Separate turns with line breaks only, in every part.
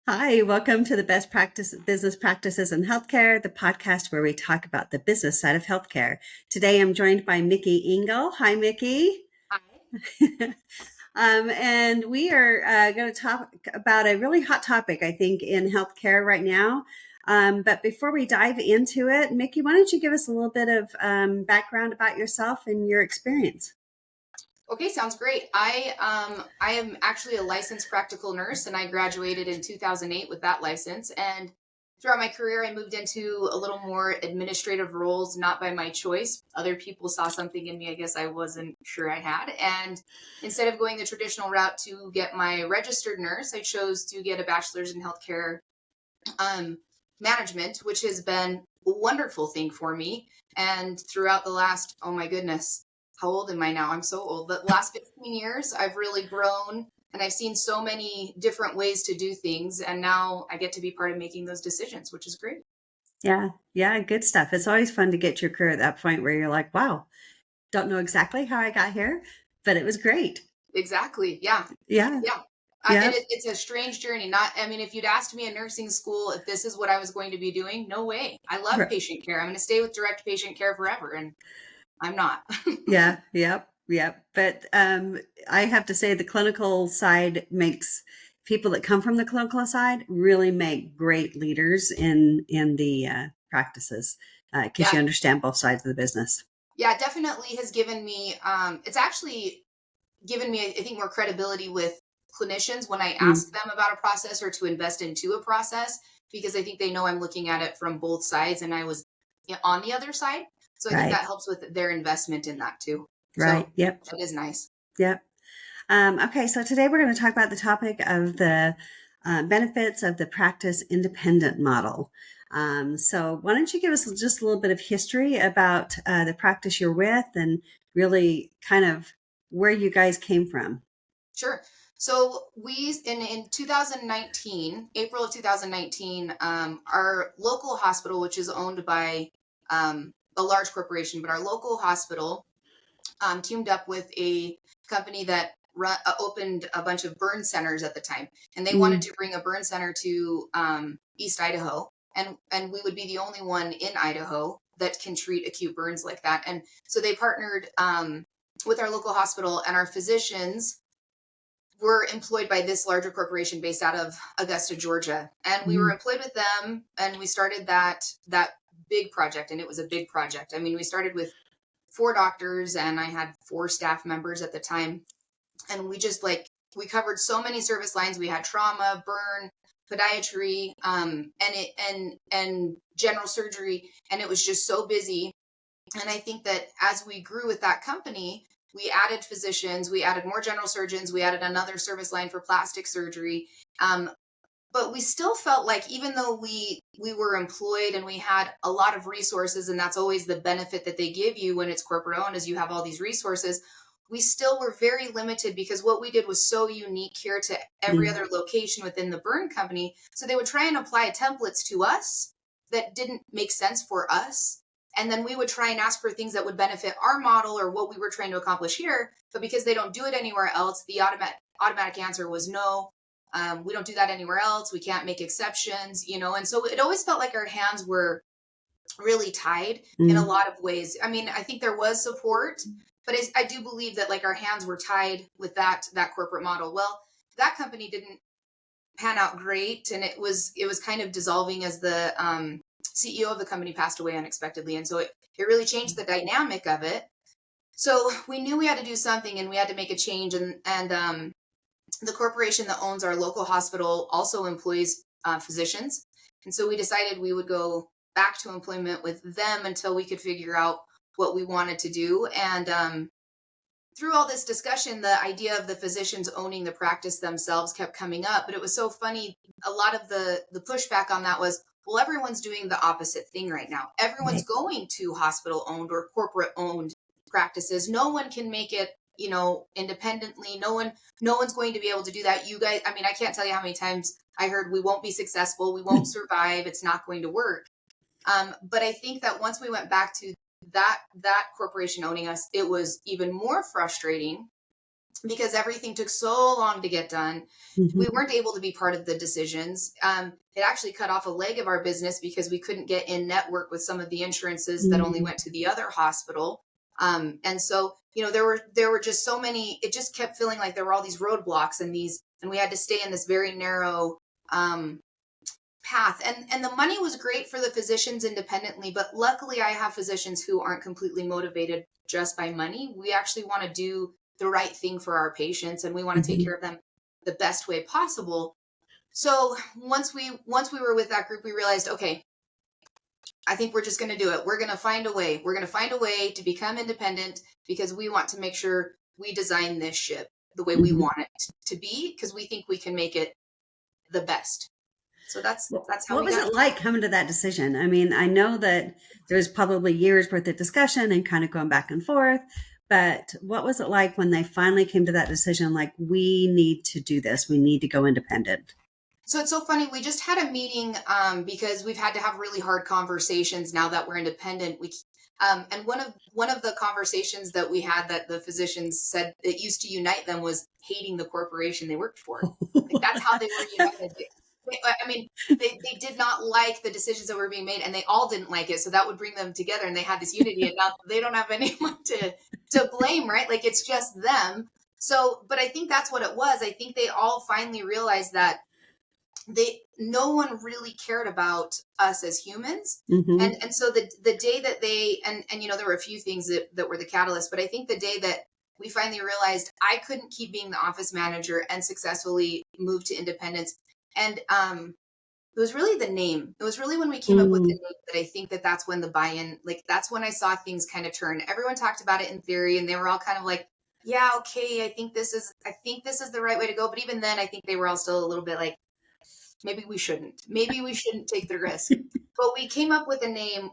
Hi, welcome to the Best Practice Business Practices in Healthcare, the podcast where we talk about the business side of healthcare. Today I'm joined by Mickey Engel. Hi, Mickey.
Hi.
And we are going to talk about a really hot topic, I think, in healthcare right now. But before we dive into it, Mickey, why don't you give us a little bit of background about yourself and your experience?
Okay, sounds great. I am actually a licensed practical nurse, and I graduated in 2008 with that license. And throughout my career, I moved into a little more administrative roles, not by my choice. Other people saw something in me, I guess I wasn't sure I had. And instead of going the traditional route to get my registered nurse, I chose to get a bachelor's in healthcare um, management, which has been a wonderful thing for me. And throughout the last, oh my goodness, how old am I now? I'm so old. The last 15 years, I've really grown and I've seen so many different ways to do things. And now I get to be part of making those decisions, which is great.
Yeah, yeah, good stuff. It's always fun to get your career at that point where you're like, wow, don't know exactly how I got here, but it was great.
Exactly. Yeah.
Yeah,
Yeah. And
yeah,
it's a strange journey. Not, I mean, if you'd asked me in nursing school if this is what I was going to be doing, no way. I love
r-
patient care. I'm going to stay with direct patient care forever. And I'm not.
yeah, yep, yep. But I have to say, the clinical side makes people that come from the clinical side really make great leaders in the practices because you
Yeah.
understand both sides of the business.
Yeah, definitely has given me it's actually given me, I think, more credibility with clinicians when I
Mm,
ask them about a process or to invest into a process, because I think they know I'm looking at it from both sides and I was on the other side. So I think
right,
that helps with their investment in that too.
right,
So
yep,
that is nice.
yep. Okay, so today we're going to talk about the topic of the benefits of the practice independent model. So, why don't you give us just a little bit of history about the practice you're with and really kind of where you guys came from?
Sure. So we in 2019, April of 2019, our local hospital, which is owned by a large corporation, but our local hospital teamed up with a company that opened a bunch of burn centers at the time, and they wanted
Mm,
to bring a burn center to East Idaho, and we would be the only one in Idaho that can treat acute burns like that. And so they partnered with our local hospital, and our physicians were employed by this larger corporation based out of Augusta, Georgia, and we were
mm,
employed with them, and we started that big project, and it was a big project. I mean, we started with 4 doctors and I had 4 staff members at the time. And we just we covered so many service lines. We had trauma, burn, podiatry, and general surgery. And it was just so busy. And I think that as we grew with that company, we added physicians, we added more general surgeons, we added another service line for plastic surgery. But we still felt like, even though we were employed and we had a lot of resources, and that's always the benefit that they give you when it's corporate owned, is you have all these resources, we still were very limited because what we did was so unique here to every
mm,
other location within the burn company. So they would try and apply templates to us that didn't make sense for us, and then we would try and ask for things that would benefit our model or what we were trying to accomplish here. But because they don't do it anywhere else, the automatic answer was no. We don't do that anywhere else. We can't make exceptions. And so it always felt like our hands were really tied in a
mm.
lot of ways. I mean, I think there was support, but I do believe that like our hands were tied with that corporate model. Well, that company didn't pan out great, and it was kind of dissolving as the CEO of the company passed away unexpectedly, and so it really changed the dynamic of it. So we knew we had to do something, and we had to make a change, and the corporation that owns our local hospital also employs physicians. And so we decided we would go back to employment with them until we could figure out what we wanted to do. And through all this discussion, the idea of the physicians owning the practice themselves kept coming up. But it was so funny. A lot of the pushback on that was, well, everyone's doing the opposite thing right now. Everyone's
Right.
going to hospital owned or corporate owned practices. No one can make it independently. No one's going to be able to do that. You guys, I mean, I can't tell you how many times I heard we won't be successful, we won't survive, it's not going to work. But I think that once we went back to that corporation owning us, it was even more frustrating because everything took so long to get done. We
Mhm.
weren't able to be part of the decisions. It actually cut off a leg of our business because we couldn't get in network with some of the insurances that only
Mm.
went to the other hospital. And so, there were just so many. It just kept feeling like there were all these roadblocks and we had to stay in this very narrow um, path. And the money was great for the physicians independently, but luckily I have physicians who aren't completely motivated just by money. We actually want to do the right thing for our patients, and we want to take
Mhm.
care of them the best way possible. So once we were with that group, we realized, okay, I think we're just going to do it. We're going to find a way. We're going to find a way to become independent because we want to make sure we design this ship the way we
Mhm.
want it to be, because we think we can make it the best. So that's how
What
we
was
got.
it like coming to that decision? I mean, I know that there was probably years worth of discussion and kind of going back and forth, but what was it like when they finally came to that decision? Like, we need to do this. We need to go independent.
So it's so funny. We just had a meeting because we've had to have really hard conversations now that we're independent. And one of the conversations that we had that the physicians said it used to unite them was hating the corporation they worked for. Like that's how they were united. I mean, they did not like the decisions that were being made, and they all didn't like it. So that would bring them together, and they had this unity. And now they don't have anyone to blame, right? Like it's just them. So, but I think that's what it was. I think they all finally realized that they no one really cared about us as humans.
Hmm.
And so the day that they and there were a few things that were the catalyst, but I think the day that we finally realized I couldn't keep being the office manager and successfully move to independence. And it was really the name. It was really when we came up with the
Mm.
name that I think that that's when the buy-in, like that's when I saw things kind of turn. Everyone talked about it in theory, and they were all kind of like, yeah, okay, I think this is the right way to go. But even then, I think they were all still a little bit like, maybe we shouldn't take the risk. But we came up with a name.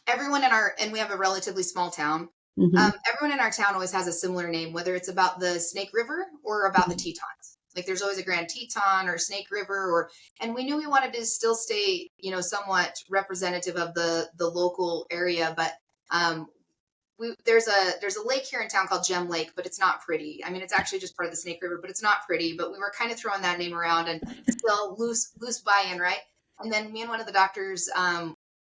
Everyone in our and we have a relatively small town.
Hmm.
Everyone in our town always has a similar name, whether it's about the Snake River or about the Tetons. Like there's always a Grand Teton or Snake River, and we knew we wanted to still stay, somewhat representative of the local area, but um, there's a lake here in town called Gem Lake, but it's not pretty. I mean, it's actually just part of the Snake River, but it's not pretty. But we were kind of throwing that name around and still loose buy-in, right? And then me and one of the doctors,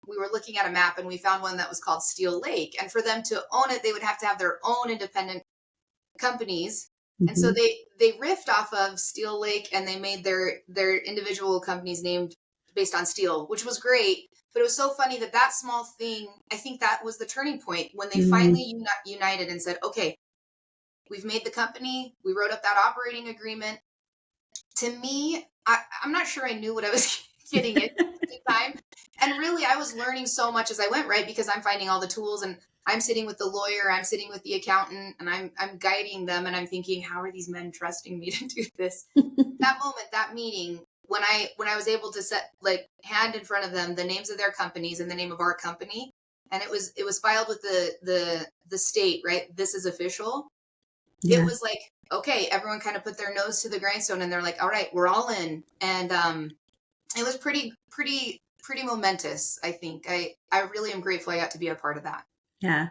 we were looking at a map and we found one that was called Steel Lake. And for them to own it, they would have to have their own independent companies. And so
Hmm.
they riffed off of Steel Lake and they made their individual companies named based on steel, which was great. But it was so funny that small thing, I think that was the turning point when they finally
Mm.
united and said, okay, we've made the company, we wrote up that operating agreement. To me, I'm not sure I knew what I was getting into at the time. And really, I was learning so much as I went, right? Because I'm finding all the tools and I'm sitting with the lawyer, I'm sitting with the accountant, and I'm guiding them. And I'm thinking, how are these men trusting me to do this? That moment, that meeting, when I was able to set like hand in front of them the names of their companies and the name of our company, and it was filed with the state, right? This is official. It
Yeah.
was like, okay, everyone kind of put their nose to the grindstone and they're like, all right, we're all in. And it was pretty momentous, I think. I really am grateful I got to be a part of that.
Yeah.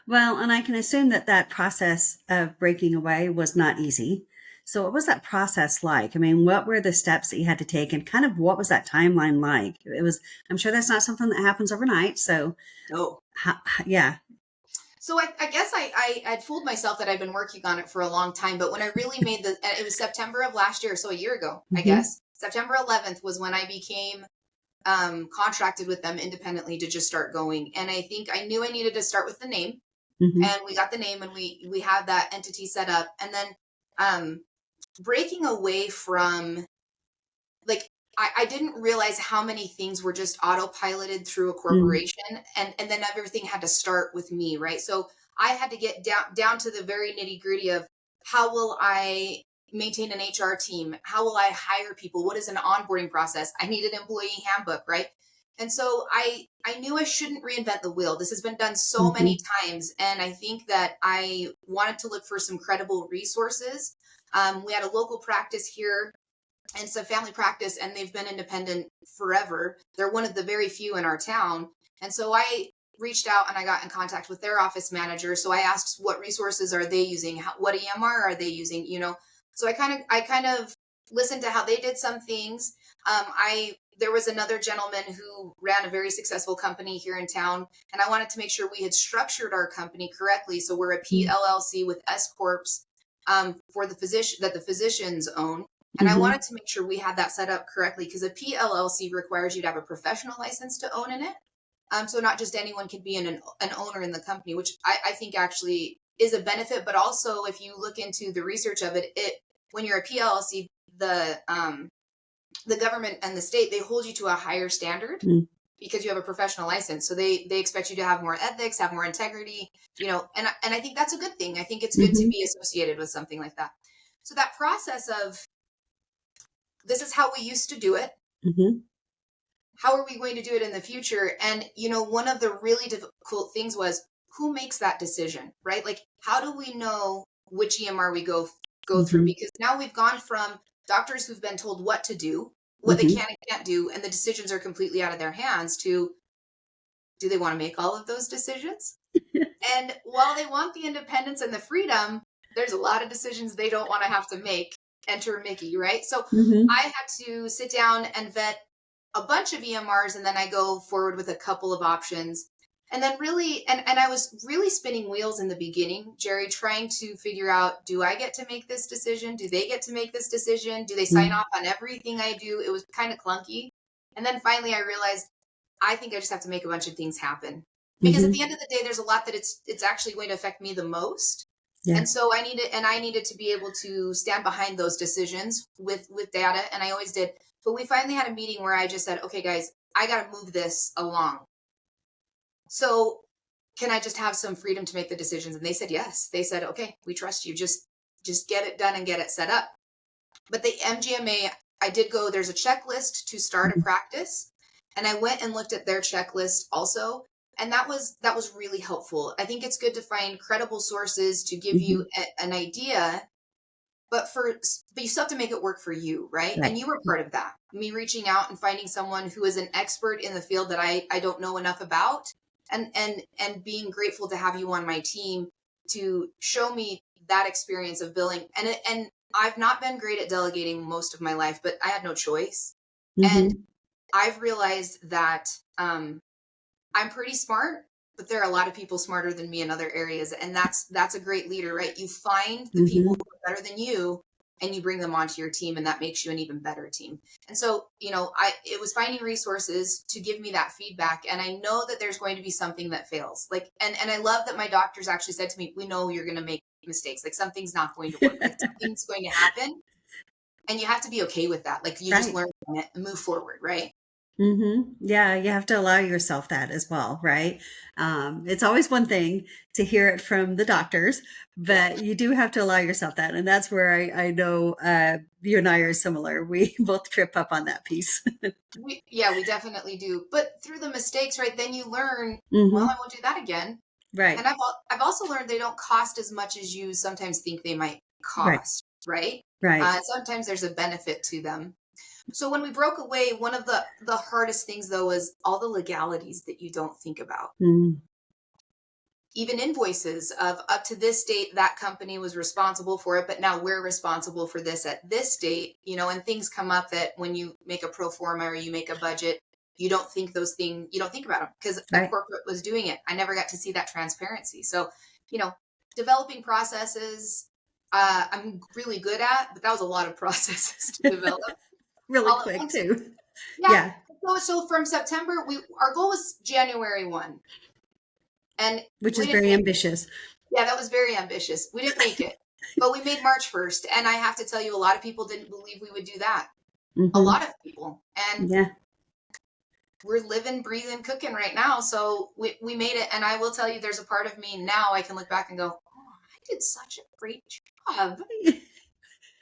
Well, and I can assume that that process of breaking away was not easy. So, what was that process like? I mean, what were the steps that you had to take, and kind of what was that timeline like? It was, I'm sure that's not something that happens overnight. So,
Oh.
yeah.
So I guess I'd fooled myself that I'd been working on it for a long time, but when I really made it was September of last year, so a year ago, I
Hmm.
guess. September 11th was when I became contracted with them independently to just start going. And I think I knew I needed to start with the name,
Hmm.
and we got the name and we had that entity set up. And then um, breaking away from like I didn't realize how many things were just autopiloted through a
Hmm.
corporation, and then everything had to start with me, right? So I had to get down to the very nitty gritty of how will I maintain an HR team? How will I hire people? What is an onboarding process? I need an employee handbook, right? And so I knew I shouldn't reinvent the wheel. This has been done so many
Hmm.
times, and I think that I wanted to look for some credible resources. We had a local practice here, and it's a family practice, and they've been independent forever. They're one of the very few in our town. And so reached out and I got in contact with their office manager. So I asked, what resources are they using? What EMR are they using? So I kind of listened to how they did some things. There was another gentleman who ran a very successful company here in town, and I wanted to make sure we had structured our company correctly. So we're a PLLC with S corps for the physicians own. And I wanted to make sure we had that set up correctly, because a PLLC requires you to have a professional license to own in it. So not just anyone can be an owner in the company, which I think actually is a benefit. But also, if you look into the research of it, when you're a PLLC, the government and the state, they hold you to a higher standard because you have a professional license. So they expect you to have more ethics, have more integrity, and I think that's a good thing. I think it's good to be associated with something like that. So that process of, this is how we used to do it. How are we going to do it in the future? And, one of the really difficult things was, who makes that decision, right? Like, how do we know which EMR we go through? Because now we've gone from doctors who've been told what to do, what they can and can't do, and the decisions are completely out of their hands, to, do they want to make all of those decisions? And while they want the independence and the freedom, there's a lot of decisions they don't want to have to make. Enter Mickey, right? So I had to sit down and vet a bunch of EMRs, and then I go forward with a couple of options. And then really, and I was really spinning wheels in the beginning, Jerry, trying to figure out, do I get to make this decision? Do they get to make this decision? Do they sign off on everything I do? It was kind of clunky. And then finally I realized, I think I just have to make a bunch of things happen. Because at the end of the day, there's a lot that it's actually going to affect me the most. Yeah. And so I needed to be able to stand behind those decisions with data. And I always did. But we finally had a meeting where I just said, okay, guys, I got to move this along. So can I just have some freedom to make the decisions? And they said, yes. They said, okay, we trust you. Just get it done and get it set up. But the MGMA, there's a checklist to start a practice. And I went and looked at their checklist also. And that was really helpful. I think it's good to find credible sources to give you an idea, but you still have to make it work for you, right? And you were part of that. Me reaching out and finding someone who is an expert in the field that I don't know enough about, and being grateful to have you on my team to show me that experience of billing. And I've not been great at delegating most of my life, but I had no choice. And I've realized that I'm pretty smart, but there are a lot of people smarter than me in other areas. And that's a great leader, right? You find the people who are better than you, and you bring them onto your team, and that makes you an even better team. And so, it was finding resources to give me that feedback. And I know that there's going to be something that fails. Like, and I love that my doctors actually said to me, we know you're going to make mistakes. Like, something's not going to work. Like, something's going to happen. And you have to be okay with that. Like, you just learn from it and move forward, right?
Yeah, you have to allow yourself that as well, right? It's always one thing to hear it from the doctors, but you do have to allow yourself that. And that's where I know you and I are similar. We both trip up on that piece.
we definitely do. But through the mistakes, right, then you learn, well, I won't do that again.
Right.
And I've also learned they don't cost as much as you sometimes think they might cost, right?
Right.
Sometimes there's a benefit to them. So when we broke away, one of the hardest things, though, was all the legalities that you don't think about. Even invoices of, up to this date, that company was responsible for it, but now we're responsible for this at this date, and things come up that when you make a pro forma or you make a budget, you don't think about them because a corporate was doing it. I never got to see that transparency. So, developing processes, I'm really good at, but that was a lot of processes to develop.
Really quick too.
Yeah. So from September, our goal was January 1. And
which is very ambitious.
Yeah, that was very ambitious. We didn't make it, but we made March 1st. And I have to tell you, a lot of people didn't believe we would do that. A lot of people. And we're living, breathing, cooking right now. So we made it. And I will tell you, there's a part of me now I can look back and go, oh, I did such a great job.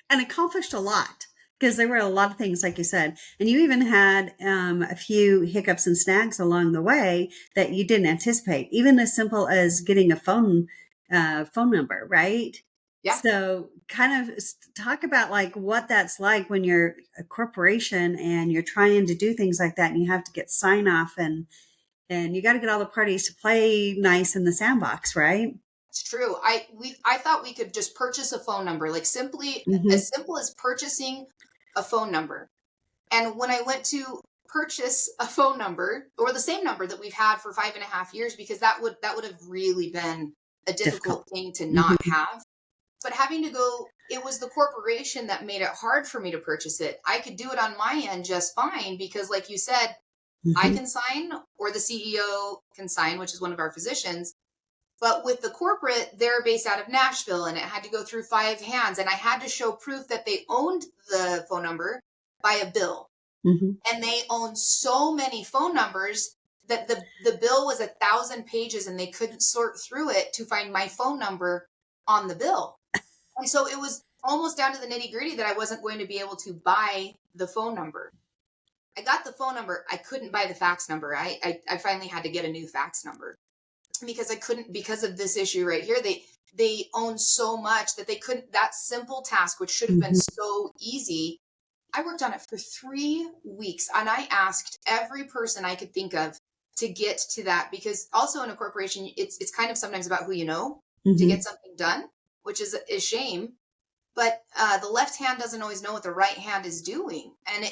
And accomplished a lot. Because there were a lot of things, like you said, and you even had a few hiccups and snags along the way that you didn't anticipate, even as simple as getting a phone number, right?
Yeah.
So kind of talk about like what that's like when you're a corporation and you're trying to do things like that and you have to get sign off and And you got to get all the parties to play nice in the sandbox, right?
It's true. I thought we could just purchase a phone number, like simply
Mm-hmm.
as simple as purchasing a phone number. And when I went to purchase a phone number or the same number that we've had for 5.5 years, because that would have really been a difficult
Difficult.
thing to not
Mm-hmm.
have. But having to go, it was the corporation that made it hard for me to purchase it. I could do it on my end just fine because, like you said, I
Mm-hmm.
can sign or the CEO can sign, which is one of our physicians. But with the corporate, they're based out of Nashville and it had to go through 5 hands. And I had to show proof that they owned the phone number by a bill.
Mm-hmm.
And they own so many phone numbers that the bill was 1,000 pages and they couldn't sort through it to find my phone number on the bill. And so it was almost down to the nitty gritty that I wasn't going to be able to buy the phone number. I got the phone number. I couldn't buy the fax number. I finally had to get a new fax number because I couldn't, because of this issue right here. They own so much that they couldn't, that simple task, which should have been
Mm-hmm.
so easy. I worked on it for 3 weeks and I asked every person I could think of to get to that, because also in a corporation, it's kind of sometimes about who you know to
Mm-hmm.
get something done, which is a shame. But the left hand doesn't always know what the right hand is doing, and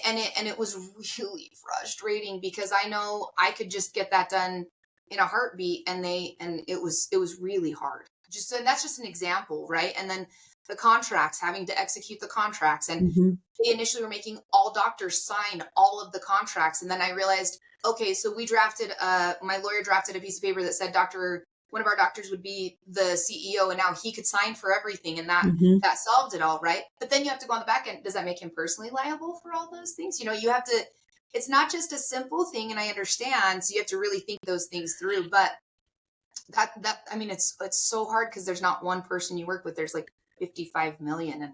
it was really frustrating because I know I could just get that done in a heartbeat, and it was really hard. Just so that's just an example, right? And then the contracts, having to execute the contracts, and
Mm-hmm.
they initially were making all doctors sign all of the contracts, and then I realized, okay, so my lawyer drafted a piece of paper that said one of our doctors would be the CEO, and now he could sign for everything, and that
Mm-hmm.
that solved it all, right? But then you have to go on the back end. Does that make him personally liable for all those things? You have to. It's not just a simple thing, and I understand. So you have to really think those things through. But that I mean, it's so hard because there's not one person you work with. There's like 55 million, and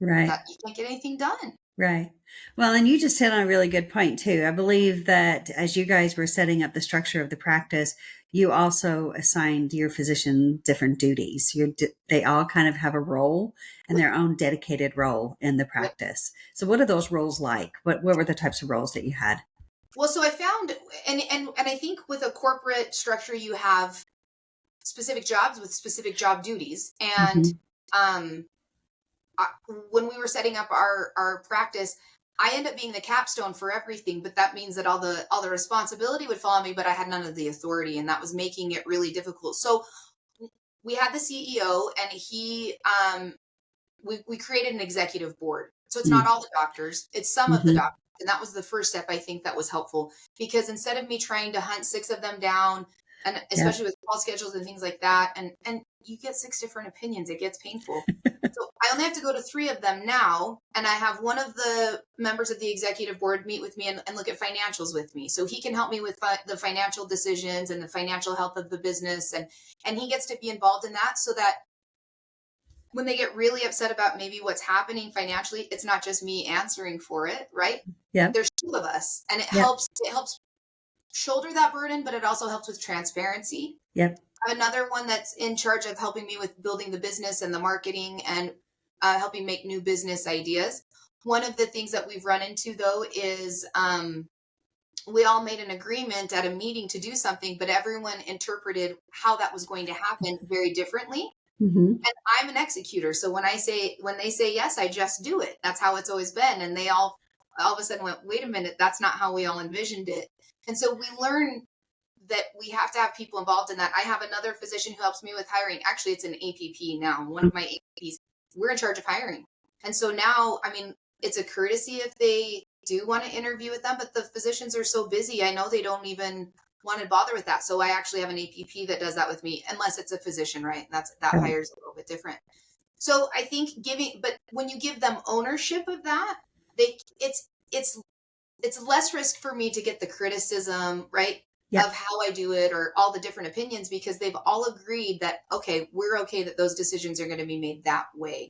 Right.
that you can't get anything done.
Right. Well, and you just hit on a really good point too. I believe that as you guys were setting up the structure of the practice, you also assigned your physician different duties. They all kind of have a role and their own dedicated role in the
Yep.
practice. So, what are those roles like? What were the types of roles that you had?
Well, so I found, and I think with a corporate structure, you have specific jobs with specific job duties, and
Hmm.
um, I, when we were setting up our practice, I end up being the capstone for everything, but that means that all the responsibility would fall on me, but I had none of the authority, and that was making it really difficult. So we had the CEO, and we created an executive board. So it's not all the doctors, it's some of the
Mm-hmm.
doctors. And that was the first step, I think, that was helpful, because instead of me trying to hunt 6 of them down, and
Yeah.
especially with call schedules and things like that, and you get 6 different opinions, it gets painful. So I only have to go to 3 of them now, and I have one of the members of the executive board meet with me and look at financials with me. So he can help me with the financial decisions and the financial health of the business, and he gets to be involved in that, so that when they get really upset about maybe what's happening financially, it's not just me answering for it, right?
Yep.
There's 2 of us, and it
Yep.
helps it helps shoulder that burden, but it also helps with transparency.
Yep.
I have another one that's in charge of helping me with building the business and the marketing, and helping make new business ideas. One of the things that we've run into, though, is we all made an agreement at a meeting to do something, but everyone interpreted how that was going to happen very differently.
Mm-hmm.
And I'm an executor. So when they say yes, I just do it. That's how it's always been. And they all of a sudden went, wait a minute, that's not how we all envisioned it. And so we learn that we have to have people involved in that. I have another physician who helps me with hiring. Actually, it's an APP now. One of my APPs, we're in charge of hiring. And so now, I mean, it's a courtesy if they do want to interview with them, but the physicians are so busy. I know they don't even want to bother with that. So I actually have an APP that does that with me, unless it's a physician, right? That
Right.
hires a little bit different. So I think but when you give them ownership of that, it's it's less risk for me to get the criticism, right?
Yep.
Of how I do it or all the different opinions, because they've all agreed that, okay, we're okay that those decisions are going to be made that way.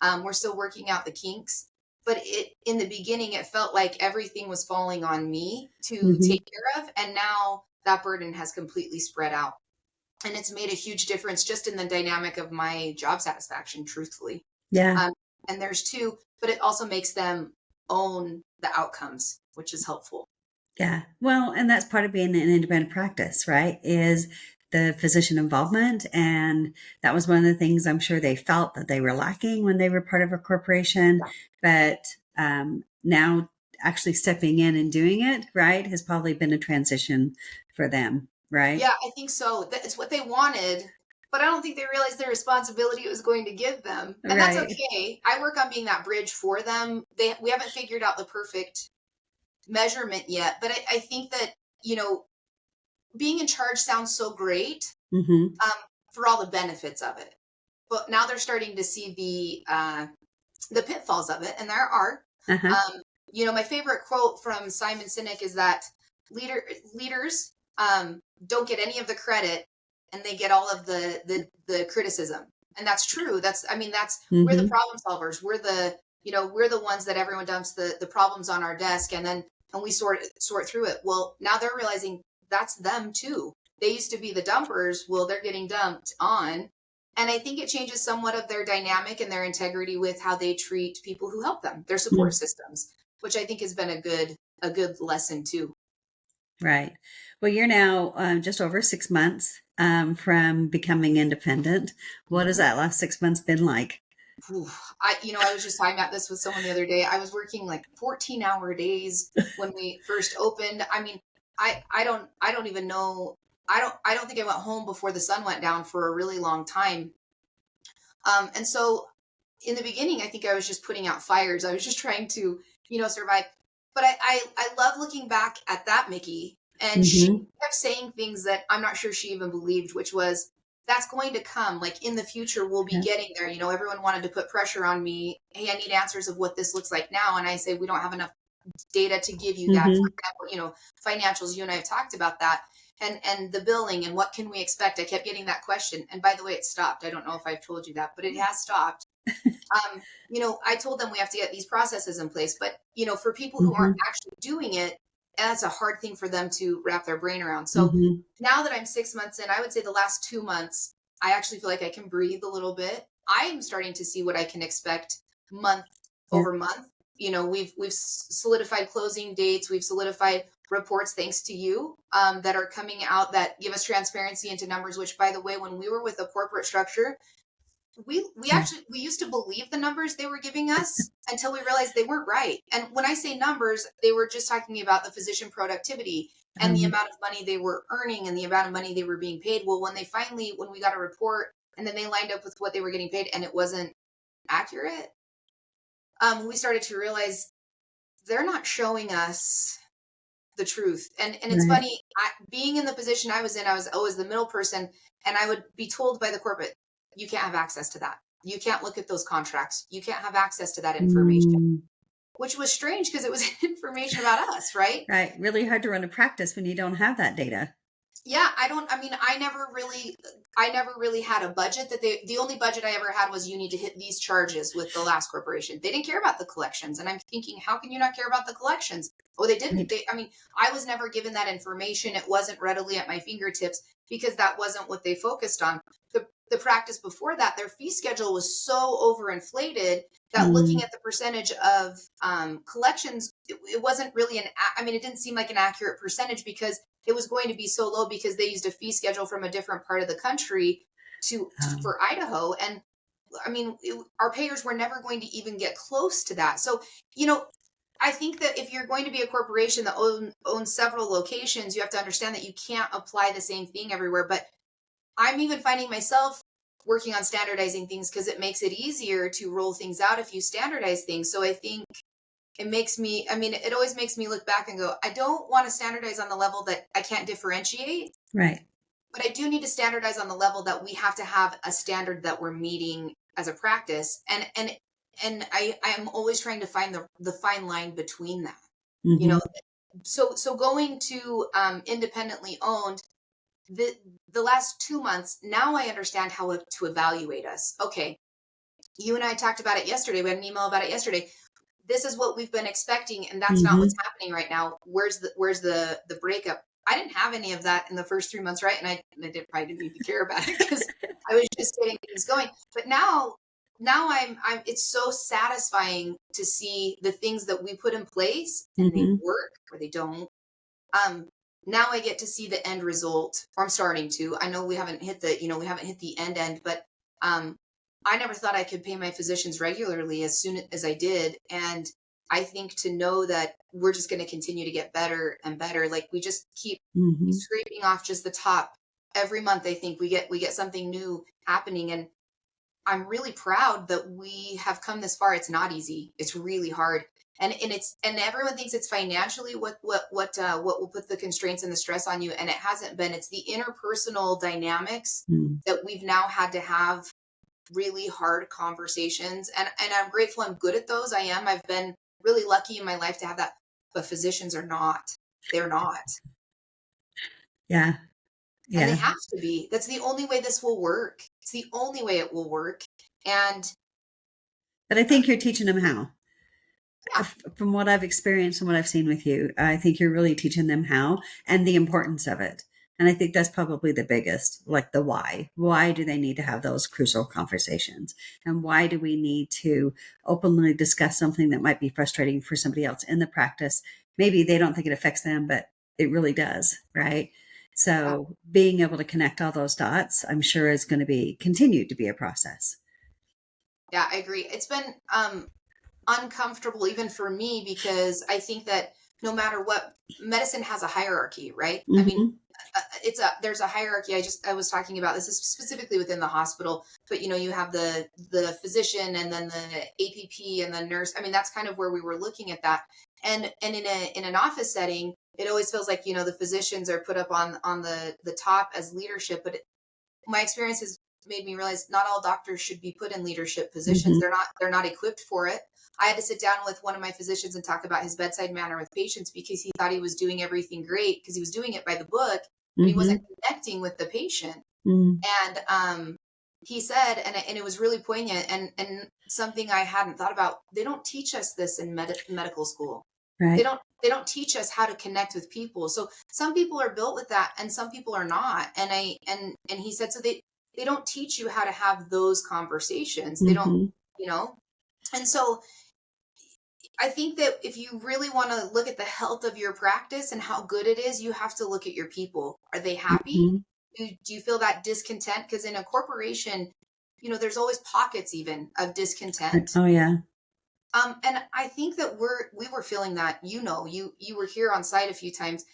We're still working out the kinks, but in the beginning, it felt like everything was falling on me to
Mm-hmm.
take care of. And now that burden has completely spread out. And it's made a huge difference just in the dynamic of my job satisfaction, truthfully.
Yeah.
Um, and there's 2, but it also makes them own the outcomes, which is helpful.
Yeah. Well, and that's part of being an independent practice, right? Is the physician involvement. And that was one of the things I'm sure they felt that they were lacking when they were part of a corporation. But now actually stepping in and doing it, right, has probably been a transition for them, right?
Yeah, I think so. It's what they wanted, but I don't think they realized the responsibility it was going to give them. And that's
Right.
okay. I work on being that bridge for them. We haven't figured out the perfect measurement yet, but I think that, you know, being in charge sounds so great,
Mm-hmm.
um, for all the benefits of it. But now they're starting to see the pitfalls of it, and there are.
Uh-huh.
Um, you know, my favorite quote from Simon Sinek is that leaders don't get any of the credit, and they get all of the criticism. And that's true. That's we're the
Mm-hmm.
problem solvers. We're the ones that everyone dumps the problems on our desk, and we sort through it. Well, now they're realizing that's them too. They used to be the dumpers. Well, they're getting dumped on, and I think it changes somewhat of their dynamic and their integrity with how they treat people who help them, their support systems, which I think has been a good lesson too.
Right. Well, you're now just over 6 months from becoming independent. What has that last 6 months been like?
Whew. I was just talking about this with someone the other day. I was working like 14-hour days when we first opened. I mean, I don't even know. I don't think I went home before the sun went down for a really long time. And so in the beginning, I think I was just putting out fires. I was just trying to, survive. But I love looking back at that Mickey, and she
Mm-hmm.
kept saying things that I'm not sure she even believed, which was that's going to come. Like in the future, we'll be
Yeah.
getting there. Everyone wanted to put pressure on me. Hey, I need answers of what this looks like now, and I say we don't have enough data to give you that. For
Mm-hmm.
example, financials. You and I have talked about that, and the billing and what can we expect. I kept getting that question, and by the way, it stopped. I don't know if I've told you that, but it has stopped. I told them we have to get these processes in place, but for people who aren't
Mm-hmm.
actually doing it, that's a hard thing for them to wrap their brain around. So
Mm-hmm.
now that I'm 6 months in, I would say the last 2 months, I actually feel like I can breathe a little bit. I am starting to see what I can expect month
Yeah.
over month. We've solidified closing dates. We've solidified reports thanks to you, that are coming out that give us transparency into numbers. Which, by the way, when we were with a corporate structure, we used to believe the numbers they were giving us until we realized they weren't right. And when I say numbers, they were just talking about the physician productivity and the
Um,
amount of money they were earning and the amount of money they were being paid. Well, when we got a report and then they lined up with what they were getting paid and it wasn't accurate, we started to realize they're not showing us the truth. And it's
right.
funny, being in the position I was in, I was always the middle person, and I would be told by the corporate, you can't have access to that. You can't look at those contracts. You can't have access to that information,
Mm,
which was strange because it was information about us, right?
right. Really hard to run a practice when you don't have that data.
Yeah, I mean, I never really had a budget the only budget I ever had was you need to hit these charges with the last corporation. They didn't care about the collections. And I'm thinking, how can you not care about the collections? Oh, they didn't.
Right.
I mean, I was never given that information. It wasn't readily at my fingertips because that wasn't what they focused on. The practice before that, their fee schedule was so overinflated that looking
Mm,
at the percentage of collections, it wasn't really I mean, it didn't seem like an accurate percentage because it was going to be so low because they used a fee schedule from a different part of the country
um,
for Idaho. And I mean, our payers were never going to even get close to that. So, I think that if you're going to be a corporation that owns several locations, you have to understand that you can't apply the same thing everywhere. But I'm even finding myself working on standardizing things because it makes it easier to roll things out if you standardize things. So I think I mean, it always makes me look back and go, I don't want to standardize on the level that I can't differentiate,
right.
but I do need to standardize on the level that we have to have a standard that we're meeting as a practice. And I'm always trying to find the fine line between that. You
Mm-hmm.
know, so going to independently owned, the the last 2 months, now I understand how to evaluate us. Okay, you and I talked about it yesterday. We had an email about it yesterday. This is what we've been expecting, and that's not what's
Mm-hmm.
happening right now. Where's the breakup? I didn't have any of that in the first 3 months, right? And probably didn't need to care about it because I was just getting things going. But now I'm it's so satisfying to see the things that we put in place and they
Mm-hmm.
work or they don't. Now I get to see the end result, or I'm starting to. I know we haven't hit the end, but um, I never thought I could pay my physicians regularly as soon as I did. And I think to know that we're just going to continue to get better and better, like we just keep
Hmm.
scraping off just the top every month. I think we get something new happening, and I'm really proud that we have come this far. It's not easy. It's really hard. And everyone thinks it's financially what will put the constraints and the stress on you, and it hasn't been. It's the interpersonal dynamics that we've now had to have really hard conversations, and I'm grateful I'm good at those. I am. I've been really lucky in my life to have that, but physicians are not. They're not.
Yeah.
And they
Yeah.
have to be. That's the only way this will work. It's the only way it will work. And
But I think you're teaching them how.
yeah,
From what I've experienced and what I've seen with you, I think you're really teaching them how and the importance of it. And I think that's probably the biggest, like the why. Why do they need to have those crucial conversations? And why do we need to openly discuss something that might be frustrating for somebody else in the practice? Maybe they don't think it affects them, but it really does, right?
yeah,
So being able to connect all those dots, I'm sure is going to be continued to be a process.
yeah, I agree. It's been uncomfortable even for me because I think that no matter what, medicine has a hierarchy, right? I mean,
Hmm.
there's a hierarchy. I was talking about this is specifically within the hospital, but you have the physician and then the APP and the nurse. I mean, that's kind of where we were looking at that. And in an office setting, it always feels like the physicians are put up on the top as leadership, but my experience has made me realize not all doctors should be put in leadership positions.
Hmm.
They're not equipped for it. I had to sit down with one of my physicians and talk about his bedside manner with patients because he thought he was doing everything great because he was doing it by the book, but he wasn't
Hmm.
connecting with the patient.
Hmm.
And he said, and it was really poignant and something I hadn't thought about. They don't teach us this in medical school. They
Right.
don't they don't teach us how to connect with people. So some people are built with that and some people are not. And he said, so they don't teach you how to have those conversations. They don't,
Hmm.
you know. And so I think that if you really want to look at the health of your practice and how good it is, you have to look at your people. Are they happy?
Hmm.
Do you feel that discontent? Because in a corporation, there's always pockets even of discontent.
Oh yeah.
And I think that we were feeling that. You were here on site a few times.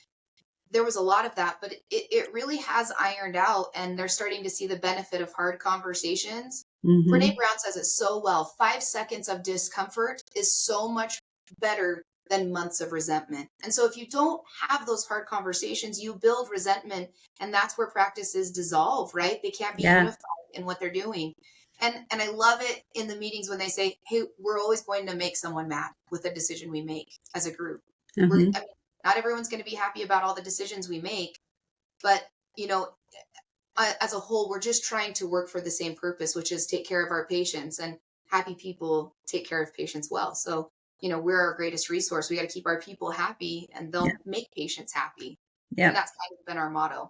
There was a lot of that, but it really has ironed out, and they're starting to see the benefit of hard conversations. Brene
Hmm.
Brown says it so well. 5 seconds of discomfort is so much better than months of resentment. And so if you don't have those hard conversations, you build resentment, and that's where practices dissolve, right? They can't be
Yeah.
unified in what they're doing. And I love it in the meetings when they say, "Hey, we're always going to make someone mad with a decision we make as a group."
Hmm.
I mean, not everyone's going to be happy about all the decisions we make, but you know, as a whole, we're just trying to work for the same purpose, which is take care of our patients, and happy people take care of patients well. So, we're our greatest resource. We got to keep our people happy and
Yeah.
they'll make patients happy. And
Yeah.
that's kind of been our motto.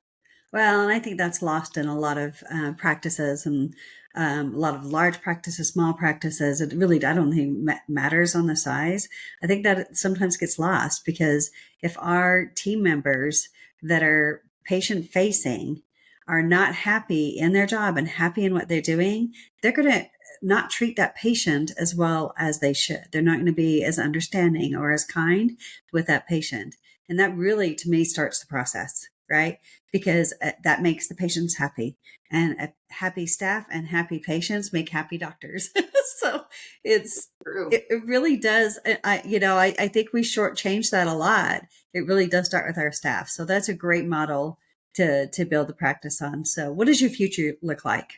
Well, and I think that's lost in a lot of practices and a lot of large practices, small practices. It really, I don't think matters on the size. I think that it sometimes gets lost because if our team members that are patient facing are not happy in their job and happy in what they're doing, they're going to not treat that patient as well as they should. They're not going to be as understanding or as kind with that patient. And that really, to me, starts the process, right? Because that makes the patients happy, and happy staff and happy patients make happy doctors. So it's
True.
it really does. I think we shortchange that a lot. It really does start with our staff. So that's a great model to build the practice on. So what does your future look like?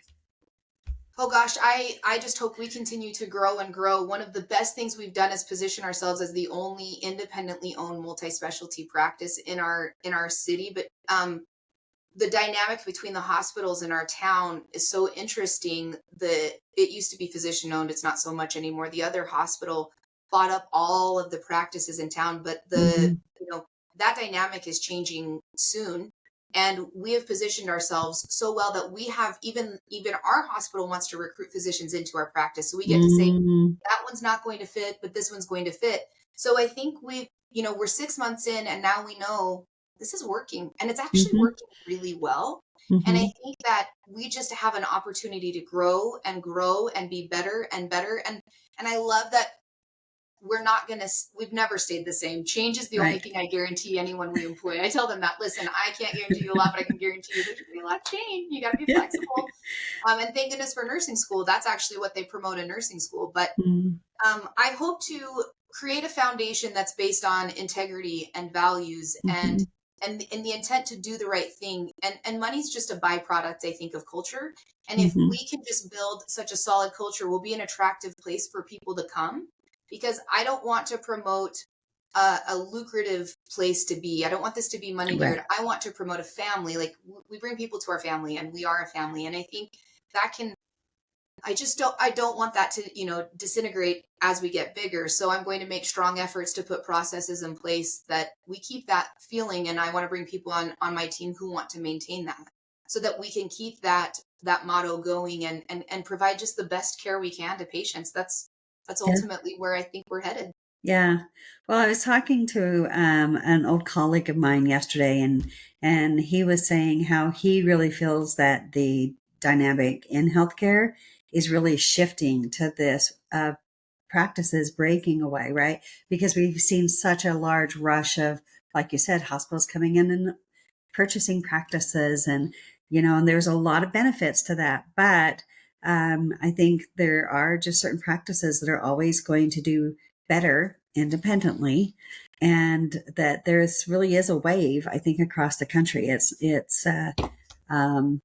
Oh gosh, I just hope we continue to grow and grow. One of the best things we've done is position ourselves as the only independently owned multi-specialty practice in our city. But the dynamic between the hospitals in our town is so interesting. That it used to be physician owned, it's not so much anymore. The other hospital bought up all of the practices in town, but the
Hmm.
you know that dynamic is changing soon. And we have positioned ourselves so well that we have, even our hospital wants to recruit physicians into our practice, so we get to say
Hmm.
that one's not going to fit, but this one's going to fit. So I think we're 6 months in, and now we know this is working, and it's actually
Mm-hmm.
working really well. And I
Mm-hmm.
think that we just have an opportunity to grow and be better and better. And I love that we've never stayed the same. Change is the only
Right.
thing I guarantee anyone we employ. I tell them that, listen, I can't guarantee you a lot, but I can guarantee you there's going to be a lot of change. You got to be flexible. And thank goodness for nursing school. That's actually what they promote in nursing school. But
Mm-hmm.
I hope to create a foundation that's based on integrity and values
Mm-hmm.
and the intent to do the right thing. And money's just a byproduct, I think, of culture. And if
Mm-hmm.
we can just build such a solid culture, we'll be an attractive place for people to come. Because I don't want to promote a lucrative place to be. I don't want this to be money geared.
Right.
I want to promote a family. Like we bring people to our family, and we are a family. And I think that can I don't want that to, disintegrate as we get bigger. So I'm going to make strong efforts to put processes in place that we keep that feeling. And I want to bring people on my team who want to maintain that so that we can keep that motto going and provide just the best care we can to patients. That's
Yeah.
ultimately where I think we're headed.
Yeah. Well, I was talking to an old colleague of mine yesterday, and he was saying how he really feels that the dynamic in healthcare is really shifting to this practices breaking away, right? Because we've seen such a large rush of, like you said, hospitals coming in and purchasing practices, and there's a lot of benefits to that. But I think there are just certain practices that are always going to do better independently, and that there's really is a wave, I think, across the country. It's um,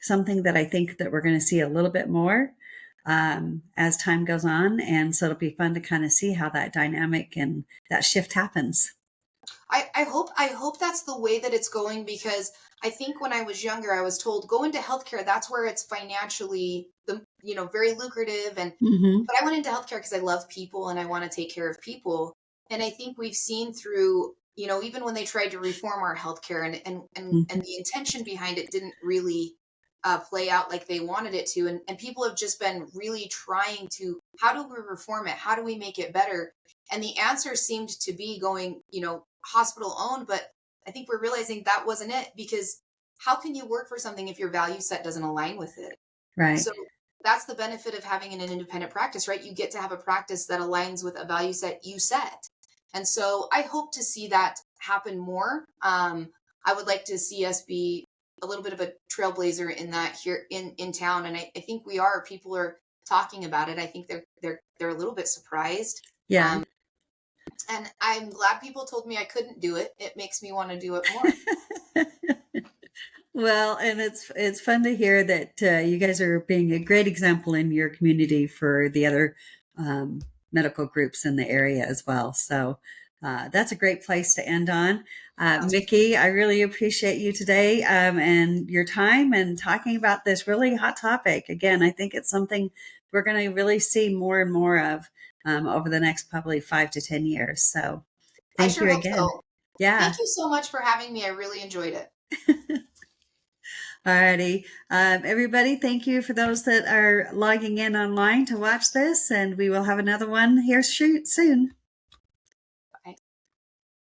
something that I think that we're going to see a little bit more as time goes on. And so it'll be fun to kind of see how that dynamic and that shift happens.
I hope that's the way that it's going because I think when I was younger, I was told go into healthcare. That's where it's financially very lucrative. And
Mm-hmm.
but I went into healthcare because I love people and I want to take care of people. And I think we've seen through even when they tried to reform our healthcare and
Mm-hmm.
the intention behind it didn't really play out like they wanted it to. And people have just been really trying to how do we reform it? How do we make it better? And the answer seemed to be going hospital owned, but I think we're realizing that wasn't it because how can you work for something if your value set doesn't align with it?
Right.
So that's the benefit of having an independent practice, right? You get to have a practice that aligns with a value set you set. And so I hope to see that happen more. I would like to see us be a little bit of a trailblazer in that here in town. And I think we are. People are talking about it. I think they're a little bit surprised.
Yeah.
Um, and I'm glad people told me I couldn't do it. It makes me want to do it more.
Well, and it's fun to hear that you guys are being a great example in your community for the other um, medical groups in the area as well. So that's a great place to end on.
Sounds
Mickey, I really appreciate you today and your time and talking about this really hot topic. Again, I think it's something we're going to really see more and more of over the next probably 5 to 10 years. So
I
thank
sure
you
hope
again.
so.
Yeah.
Thank you so much for having me. I really enjoyed it.
Alrighty. Everybody, thank you for those that are logging in online to watch this, and we will have another one here soon.